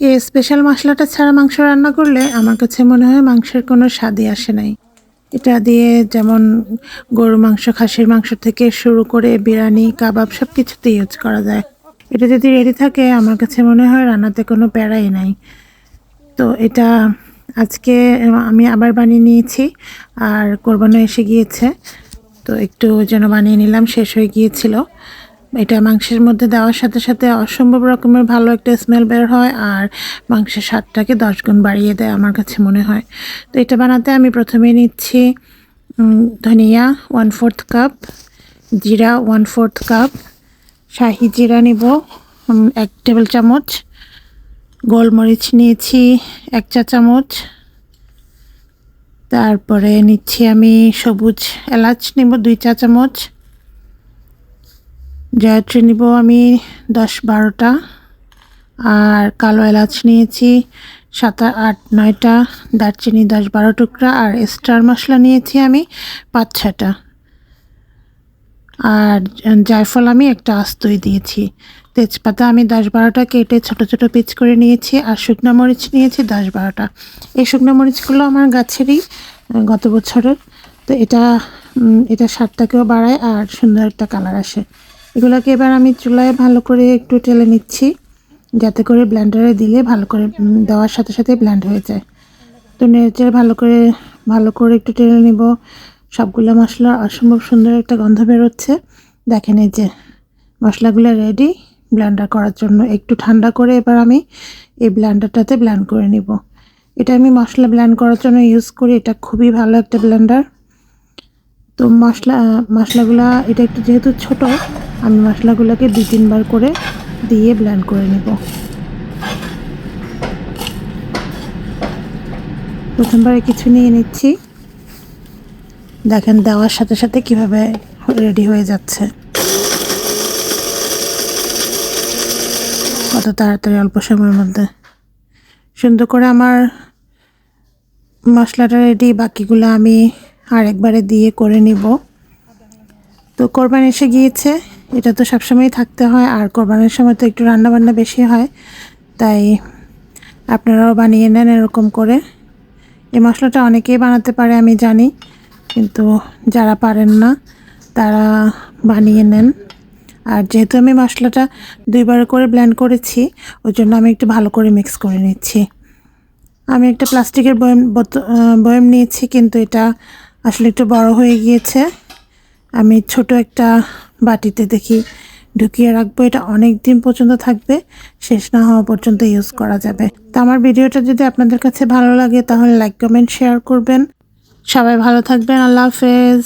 এই স্পেশাল মশলাটা ছাড়া মাংস রান্না করলে আমার কাছে মনে হয় মাংসের কোনো স্বাদই আসে নাই। এটা দিয়ে যেমন গরু মাংস, খাসির মাংস থেকে শুরু করে বিরিয়ানি, কাবাব সব কিছুতে ইউজ করা যায়। এটা যদি রেডি থাকে আমার কাছে মনে হয় রান্নাতে কোনো প্যারাই নাই। তো এটা আজকে আমি আবার বানিয়ে নিয়েছি, আর কোরবানি এসে গিয়েছে, তো একটু যেন বানিয়ে নিলাম, শেষ হয়ে গিয়েছিল। এটা মাংসের মধ্যে দেওয়ার সাথে সাথে অসম্ভব রকমের ভালো একটা স্মেল বের হয়, আর মাংসের স্বাদটাকে 10 গুণ বাড়িয়ে দেয় আমার কাছে মনে হয়। তো এটা বানাতে আমি প্রথমে নিচ্ছি ধনিয়া 1/4 কাপ, জিরা 1/4 কাপ, শাহি জিরা নিব 1 টেবিল চামচ, গোলমরিচ নিয়েছি 1 চা চামচ, তারপরে নিচ্ছি আমি সবুজ এলাচ নিব 2 চা চামচ, জয়ত্রী নিব আমি 10-12টা, আর কালো এলাচ নিয়েছি 7-8-9টা, দারচিনি 10-12 টুকরা, আর স্টার মশলা নিয়েছি আমি 5-6টা, আর জায়ফল আমি একটা আস্তই দিয়েছি। তেজপাতা আমি 10-12টা কেটে ছোট ছোট পিস করে নিয়েছি, আর শুকনো মরিচ নিয়েছি 10-12টা। এই শুকনো মরিচগুলো আমার গাছেরই, গত বছরের। তো এটা স্বাদটাকেও বাড়ায় আর সুন্দর একটা কালার আসে। এগুলোকে এবার আমি চুলায় ভালো করে একটু টেলে নিচ্ছি, যাতে করে ব্লেন্ডারে দিলে ভালো করে দেওয়ার সাথে সাথে ব্লেন্ড হয়ে যায়। তো নেড়েচেড়ে ভালো করে একটু টেলে নিব। সবগুলো মশলা অসম্ভব সুন্দর একটা গন্ধ বেরোচ্ছে। দেখেন এই যে মশলাগুলো রেডি ব্লেন্ডার করার জন্য। একটু ঠান্ডা করে এবার আমি এই ব্লেন্ডারটাতে ব্লেন্ড করে নিব। এটা আমি মশলা ব্লেন্ড করার জন্য ইউজ করি, এটা খুবই ভালো একটা ব্লেন্ডার। তো মশলাগুলো এটা একটু যেহেতু ছোট, আমি মশলাগুলোকে 2-3 বার করে দিয়ে ব্লেন্ড করে নেব। প্রথমবারে কিছু নিয়ে নিচ্ছি, দেখেন দেওয়ার সাথে সাথে কিভাবে রেডি হয়ে যাচ্ছে, কত তাড়াতাড়ি অল্প সময়ের মধ্যে সুন্দর করে আমার মশলাটা রেডি। বাকিগুলো আমি আরেকবারে দিয়ে করে নিব। তো কোরবানি এসে গিয়েছে, এটা তো সবসময় থাকতে হয়, আর কোরবানির সময় তো একটু রান্নাবান্না বেশি হয়, তাই আপনারাও বানিয়ে নেন এরকম করে। এই মশলাটা অনেকেই বানাতে পারে আমি জানি, কিন্তু যারা পারেন না তারা বানিয়ে নেন। আর যেহেতু আমি মশলাটা 2 বার করে ব্লেন্ড করেছি, ওই জন্য আমি একটু ভালো করে মিক্স করে নিচ্ছি। আমি একটা প্লাস্টিকের বয়ম নিয়েছি, কিন্তু এটা আসলে একটু বড় হয়ে গিয়েছে। আমি ছোট একটা বাটিতে দেখি ঢুকিয়ে রাখবো, এটা অনেক দিন পর্যন্ত থাকবে, শেষ না হওয়া পর্যন্ত ইউজ করা যাবে। তো আমার ভিডিওটা যদি আপনাদের কাছে ভালো লাগে তাহলে লাইক, কমেন্ট, শেয়ার করবেন। সবাই ভালো থাকবেন। আল্লাহ হাফেজ।